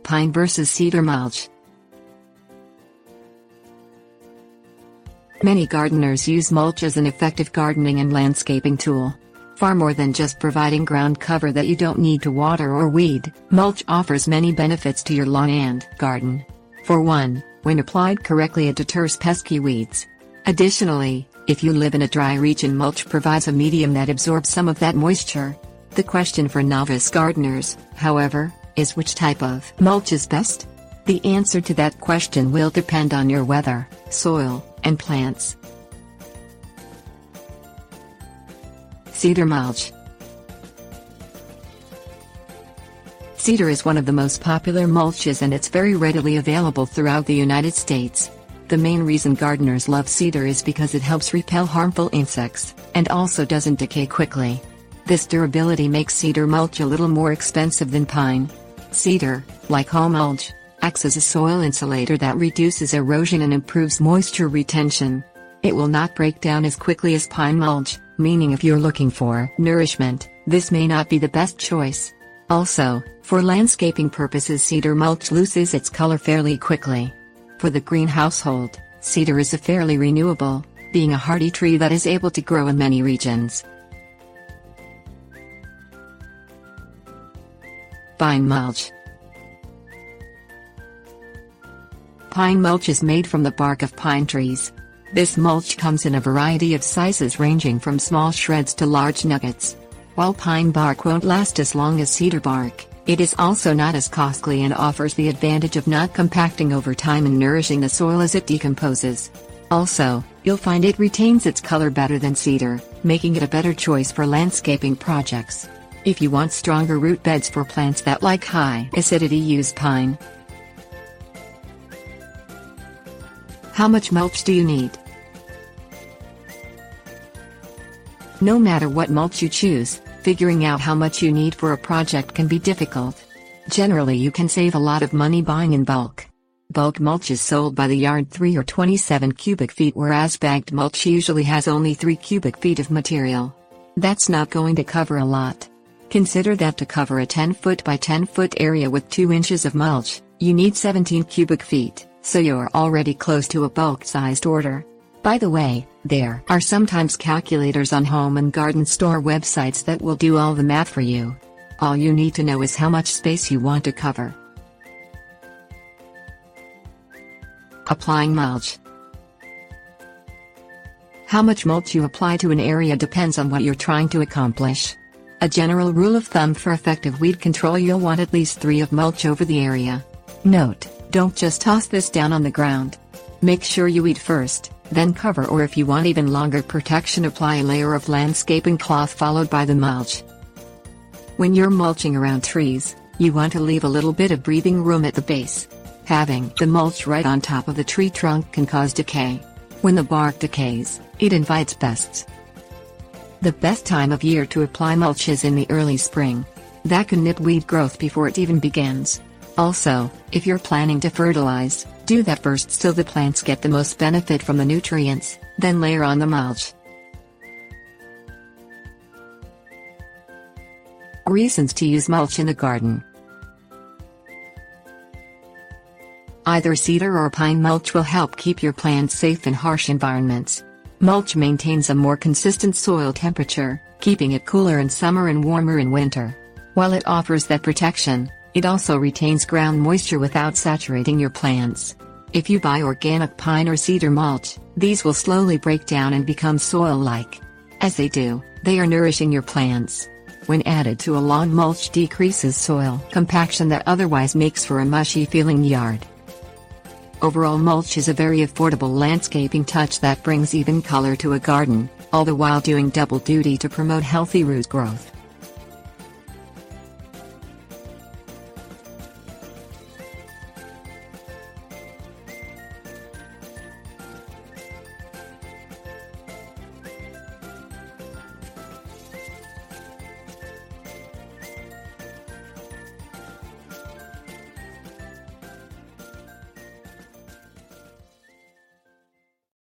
pine versus cedar mulch. Many gardeners use mulch as an effective gardening and landscaping tool. Far more than just providing ground cover that you don't need to water or weed, mulch offers many benefits to your lawn and garden. For one, when applied correctly, it deters pesky weeds. Additionally, if you live in a dry region, mulch provides a medium that absorbs some of that moisture. The question for novice gardeners, however, is which type of mulch is best? The answer to that question will depend on your weather, soil, and plants. Cedar mulch. Cedar is one of the most popular mulches, and it's very readily available throughout the United States. The main reason gardeners love cedar is because it helps repel harmful insects, and also doesn't decay quickly. This durability makes cedar mulch a little more expensive than pine. Cedar, like home mulch, acts as a soil insulator that reduces erosion and improves moisture retention. It will not break down as quickly as pine mulch, meaning if you're looking for nourishment, this may not be the best choice. Also, for landscaping purposes, cedar mulch loses its color fairly quickly. For the green household, cedar is a fairly renewable, being a hardy tree that is able to grow in many regions. Pine mulch. Pine mulch is made from the bark of pine trees. This mulch comes in a variety of sizes ranging from small shreds to large nuggets. While pine bark won't last as long as cedar bark, it is also not as costly and offers the advantage of not compacting over time and nourishing the soil as it decomposes. Also, you'll find it retains its color better than cedar, making it a better choice for landscaping projects. If you want stronger root beds for plants that like high acidity, use pine. How much mulch do you need? No matter what mulch you choose, figuring out how much you need for a project can be difficult. Generally, you can save a lot of money buying in bulk. Bulk mulch is sold by the yard 3 or 27 cubic feet, whereas bagged mulch usually has only 3 cubic feet of material. That's not going to cover a lot. Consider that to cover a 10-foot by 10-foot area with 2 inches of mulch, you need 17 cubic feet. So you're already close to a bulk-sized order. By the way, there are sometimes calculators on home and garden store websites that will do all the math for you. All you need to know is how much space you want to cover. Applying mulch. How much mulch you apply to an area depends on what you're trying to accomplish. A general rule of thumb for effective weed control: you'll want at least 3 of mulch over the area. Note: don't just toss this down on the ground. Make sure you weed first, then cover, or if you want even longer protection, apply a layer of landscaping cloth followed by the mulch. When you're mulching around trees, you want to leave a little bit of breathing room at the base. Having the mulch right on top of the tree trunk can cause decay. When the bark decays, it invites pests. The best time of year to apply mulch is in the early spring. That can nip weed growth before it even begins. Also, if you're planning to fertilize, do that first so the plants get the most benefit from the nutrients, then layer on the mulch. Reasons to use mulch in the garden. Either cedar or pine mulch will help keep your plants safe in harsh environments. Mulch maintains a more consistent soil temperature, keeping it cooler in summer and warmer in winter. While it offers that protection, it also retains ground moisture without saturating your plants. If you buy organic pine or cedar mulch, these will slowly break down and become soil-like. As they do, they are nourishing your plants. When added to a lawn, mulch decreases soil compaction that otherwise makes for a mushy-feeling yard. Overall, mulch is a very affordable landscaping touch that brings even color to a garden, all the while doing double duty to promote healthy root growth.